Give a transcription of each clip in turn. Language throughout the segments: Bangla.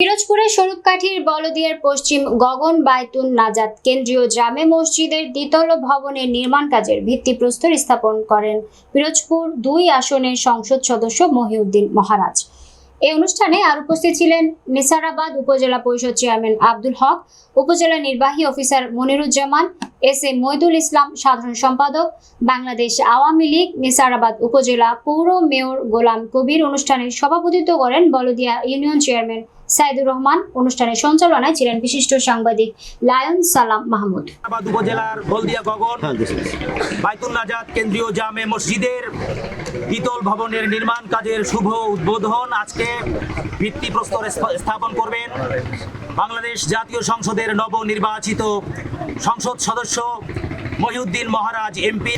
পিরোজপুরের স্বরূপকাঠির বলদিয়ার পশ্চিম গগন বায়তুন নাজাত কেন্দ্রীয় জামে মসজিদের দ্বিতল ভবনের নির্মাণ কাজের ভিত্তিপ্রস্তর স্থাপন করেন পিরোজপুর 2 আসনের সংসদ সদস্য মহিউদ্দিন মহারাজ। এই অনুষ্ঠানে আর উপস্থিত ছিলেন নিসারাবাদ উপজেলা পরিষদ চেয়ারম্যান আব্দুল হক, উপজেলা নির্বাহী অফিসার মনিরুজ্জামান, এস.এ. মইদুল ইসলাম সাধারণ সম্পাদক, বাংলাদেশ আওয়ামী লীগ নিসারাবাদ উপজেলা পৌর মেয়র গোলাম কবির। অনুষ্ঠানে সভাপতিত্ব করেন বলদিয়া ইউনিয়ন চেয়ারম্যান সাইদুর রহমান। অনুষ্ঠানের সঞ্চালনায় ছিলেন বিশিষ্ট সাংবাদিক লায়ন সালাম মাহমুদ। উপজেলার বলদিয়া গগন বায়তুন নাজাত কেন্দ্রীয় জামে মসজিদের দ্বিতল ভবনের নির্মাণ কাজের শুভ উদ্বোধন আজকে ভিত্তিপ্রস্তর স্থাপন করবেন বাংলাদেশ জাতীয় সংসদের নবনির্বাচিত সংসদ সদস্য মহিউদ্দিন মহারাজ এমপি।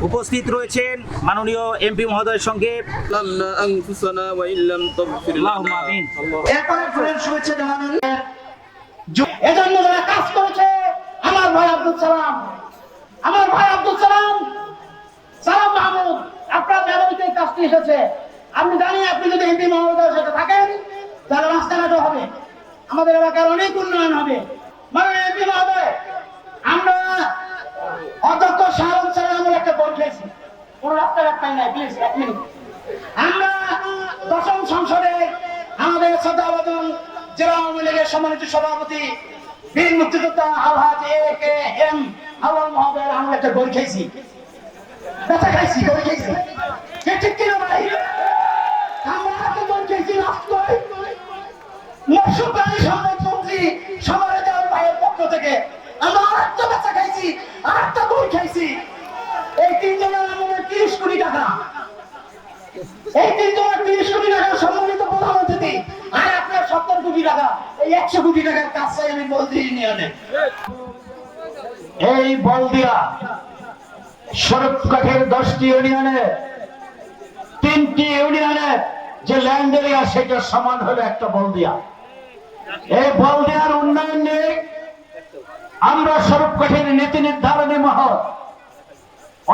উপস্থিত রয়েছেন মাননীয় এমপি মহোদয়ের সঙ্গে এজন্য যারা কাজ করেছে আমার ভাই আব্দুল সালাম মাহমুদ, আপনার ব্যবহৃত কাজটি এসেছে। আমি জানি আপনি যদি এমপি মহোদয়ের সাথে থাকেন তাহলে রাস্তাঘাটও হবে, আমাদের এলাকার অনেক উন্নয়ন হবে। মাননীয় এমপি মহোদয়, আমরা অধ্যক্ষ শাহরুখ স্যারের আমরা একটা বই খেয়েছি, কোন রাস্তাঘাট পাই নাই, প্লিজ 1 মিনিট। আমরা 10ম সংসদে আমাদের শ্রদ্ধাভাজন জেলা আওয়ামী লীগের সম্মানিত সভাপতি বীর মুক্তিযোদ্ধা আলহাজ এ.কে.এম. আউয়াল মহোদয়ের আমরা একটা বই খেয়েছি, বেচা খাইছি, বই খেয়েছি, ঠিক কিনা ভাই? আমরা একটা বই খেয়েছি রাস্তায় মৎস্য প্রাণী সম্পদ মন্ত্রী সমারে দেওয়ার ভাইয়ের পক্ষ থেকে আমরা আরেকটা বেচা খাইছি, আরেকটা বই খাইছি। এই 3 জনের আমাদের 30 কোটি টাকা, এই 3 জনের 30 কোটি টাকা সম্মানিত প্রধান অতিথি, আর আপনার 70 কোটি টাকা, এই 100 কোটি টাকার কাজ চাই আমি বলদিয়া ইউনিয়নে। এই বলদিয়া স্বরূপকাঠির 10টি ইউনিয়নে 3টি ইউনিয়নে যে ল্যান্ড এরিয়া সেটা সমান হলো একটা বলদিয়া। এই বলদিয়ার উন্নয়ন নিয়ে আমরা স্বরূপকাঠির নীতি নির্ধারণী মহল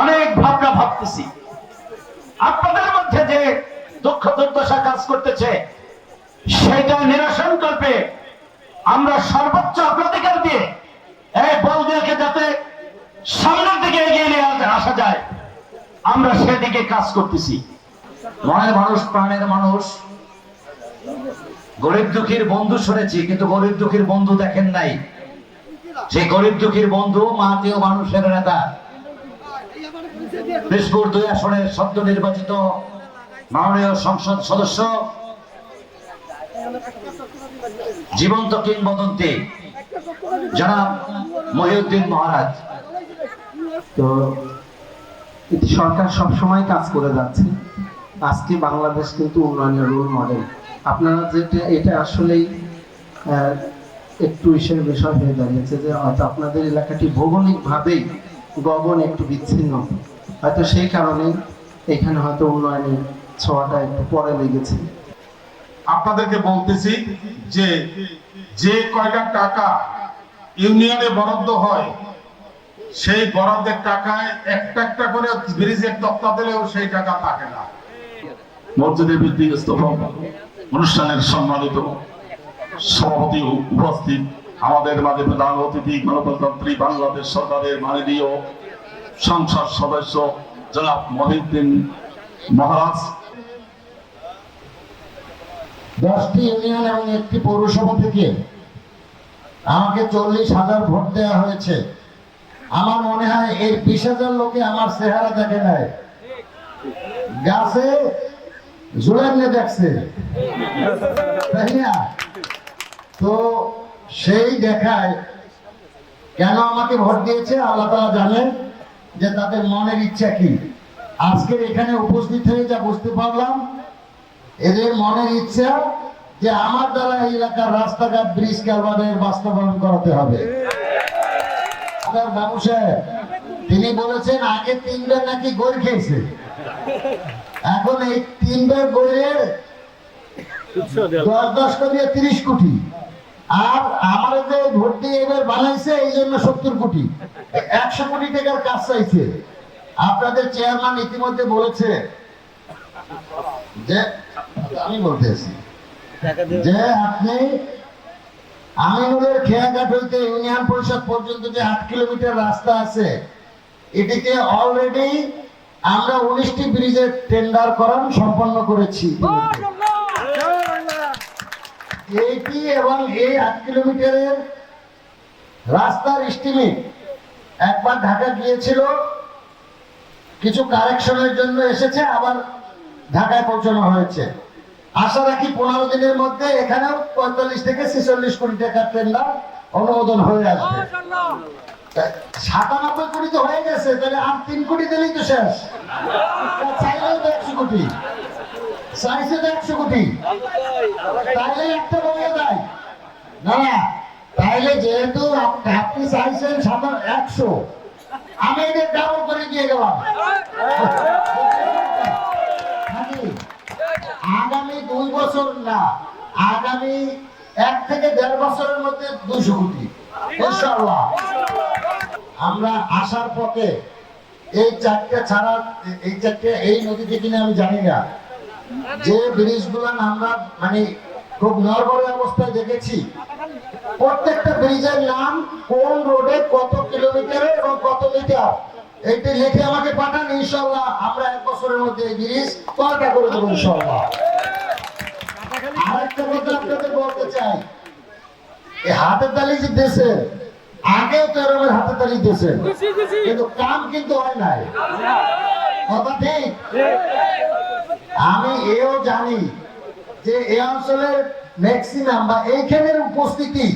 অনেক ভাবনা ভাবতেছি। আপনাদের মধ্যে যে দুঃখ দুর্দশা কাজ করতেছে সেটা নিরসন করবে আমরা সর্বোচ্চ অগ্রাধিকার দিয়ে এই বলদিয়াকে যাতে সামনের দিকে এগিয়ে নিয়ে আসা যায় আমরা সেদিকে কাজ করতেছি। মনের মানুষ, প্রাণের মানুষ, গরিব দুঃখীর বন্ধু শুনেছি, কিন্তু গরিব দুঃখীর বন্ধু দেখেন নাই। সেই গরিব দুঃখীর বন্ধু মাতীয় মানুষের নেতা, পিরোজপুর 2 আসনের সদ্য নির্বাচিত মাননীয় সংসদ সদস্য, জীবন্ত কিংবদন্তি জনাব মহিউদ্দিন মহারাজ। তো সরকার সবসময় কাজ করে যাচ্ছে। আজকে বাংলাদেশ কিন্তু উন্নয়নের রোল মডেল। আপনারা যেটা এটা আসলেই একটু ইসের বিষয় হয়ে দাঁড়িয়েছে যে হয়তো আপনাদের এলাকাটি ভৌগোলিকভাবেই গগন একটু বিচ্ছিন্ন, হয়তো সেই কারণে এখানে হয়তো উন্নয়নের ছোঁয়াটা একটু পরে লেগেছে। আপনাদেরকে বলতেছি যে যে কয়টা টাকা ইউনিয়নে বরাদ্দ হয় সেই বরাদ্দের টাকায় একটা করে ব্রিজের তক্তা দিলেও সেই টাকা থাকে না। মসজিদের ভিত্তিগ্রস্ত অনুষ্ঠানের সম্মানিত সভাপতি উপস্থিত, আমাদের মাঝে প্রধান অতিথি গণপ্রজাতন্ত্রী বাংলাদেশ সরকারের মাননীয় সংসদ সদস্য জনাব মহিউদ্দিন মহারাজ। 10টি ইউনিয়ন এবং 1টি পৌরসভা থেকে আমাকে 40,000 ভোট দেওয়া হয়েছে। আমার মনে হয় এর 20,000 লোকে আমার চেহারা দেখে নাই, গাছে ঝুলাইলে দেখছে, তাই না? তো সেই দেখায় কেন আমাকে ভোট দিয়েছে আল্লাহ তাআলা জানেন যে তাদের মনের ইচ্ছা কি। আজকের এখানে উপস্থিত হয়ে যা বুঝতে পারলাম, এদের মনের ইচ্ছা যে আমার দ্বারা এই এলাকার রাস্তাঘাট, ব্রিজ, কালভার্টের বাস্তবায়ন করাতে হবে। তিনি বলেছেন আগে 3বার নাকি গড় খেয়েছে, এখন এই 3বার গড়ের 10 করে 30 কোটি, আর আমার যে ভোট দিয়ে এবার বানাইছে এই জন্য 70 কোটি, 100 কোটি টাকার কাজ চাইছে। আপনাদের চেয়ারম্যান ইতিমধ্যে বলেছে যে, আমি বলতেছি যে আপনি আমিনুলের খেয়াঘাট হইতে ইউনিয়ন পরিষদ পর্যন্ত যে 8 কিলোমিটার রাস্তা আছে, এটিকে অলরেডি আমরা 19টি ব্রিজের টেন্ডারকরণ সম্পন্ন করেছি। এইটি এবং এই 8 কিলোমিটারের রাস্তার এস্টিমেট একবার ঢাকা গিয়েছিল, কিছু কারেকশনের জন্য এসেছে, আবার ঢাকায় পৌঁছানো হয়েছে। আশা রাখি 15 দিনের মধ্যে এখানেও 45 থেকে 46 কোটি টাকার টেন্ডার অনুমোদন হয়ে আসবে। 97 কোটি তো হয়ে গেছে, তাহলে আর 3 কোটি দিলেই তো শেষ। চাইলেও তো 100 কোটি, চাইছে তো 100 কোটি, তাইলে একটা বলে দেয় না না। তাইলে যেহেতু আপনি চাইছেন 100, আমি এটা ডাবল করে দিয়ে গেলাম। আগামী 2 বছর না, আগামী 1 থেকে 1.5 বছরের মধ্যে 200 কোটি ইনশাআল্লাহ। আমরা আসার পথে এই 4টে ছাড়া, এই 4টে এই নদীতে কিনে আমি জানি না, যে ব্রিজগুলো আমরা মানে খুব নড়বড়ে অবস্থায় দেখেছি, প্রত্যেকটা ব্রিজের নাম, কোন রোডে কত কিলোমিটারে এবং কত মিটার, এইটা লিখে আমাকে পাঠান। ইনশাআল্লাহ আমরা 1 বছরের মধ্যে এই ব্রিজ তৈরি করে দেবো ইনশাআল্লাহ। আরেকটা কথা আপনাদের বলতে চাই, এই হাতের তালি যে দেশের আগেও তো এরকম হাতের তালি দেশের, কিন্তু কাম কিন্তু হয় নাই, কথা ঠিক? আমি এও জানি যে এই অঞ্চলের ম্যাক্সিমাম বা এইখানের উপস্থিতি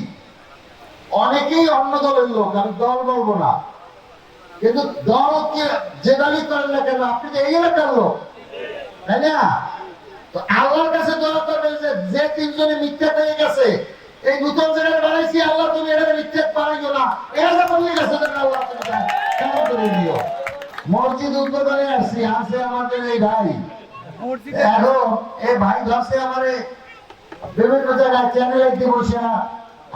অনেকেই অন্য দলের লোক, আমি দল বলবো না, কিন্তু দল যে দলই করেন না কেন, আপনি তো এই এলাকার লোক, তাই না? তো আল্লাহর কাছে দোয়া করবেন যে 3 জনে মিথ্যা পেয়ে গেছে, এই নতুন জায়গায় বানাইছি, আল্লাহ তুমি এটা মিথ্যা পারাইও না, এরা যা বলে গেছে আল্লাহ তুমি কেমন করে দিও। মসজিদ উদ্বোধনে আসছি, আছে আমাদের এই ভাই, এখন এই ভাই ধরছে আমারে বিভিন্ন জায়গায় চ্যানেলে দিয়ে বসে,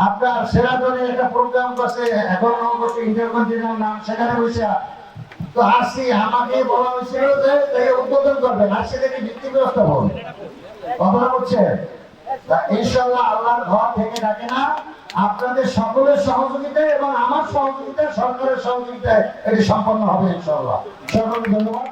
আপনার সেরাটনে একটা প্রোগ্রাম করছে, এখন ইন্টারকন্টিনেন্টাল নাম, সেখানে বসে তো আসছি। আমাকে বলা হয়েছিল যে উদ্বোধন করবেন, আর সেটাকে ভিত্তি ব্যবস্থা করবেন, কথা বলছে। ইনশাআল্লাহ আল্লাহর ঘর থেকে ডাকে না, আপনাদের সকলের সহযোগিতায় এবং আমার সহযোগিতায়, সরকারের সহযোগিতায় এটি সম্পন্ন হবে ইনশাআল্লাহ। সকলকে ধন্যবাদ।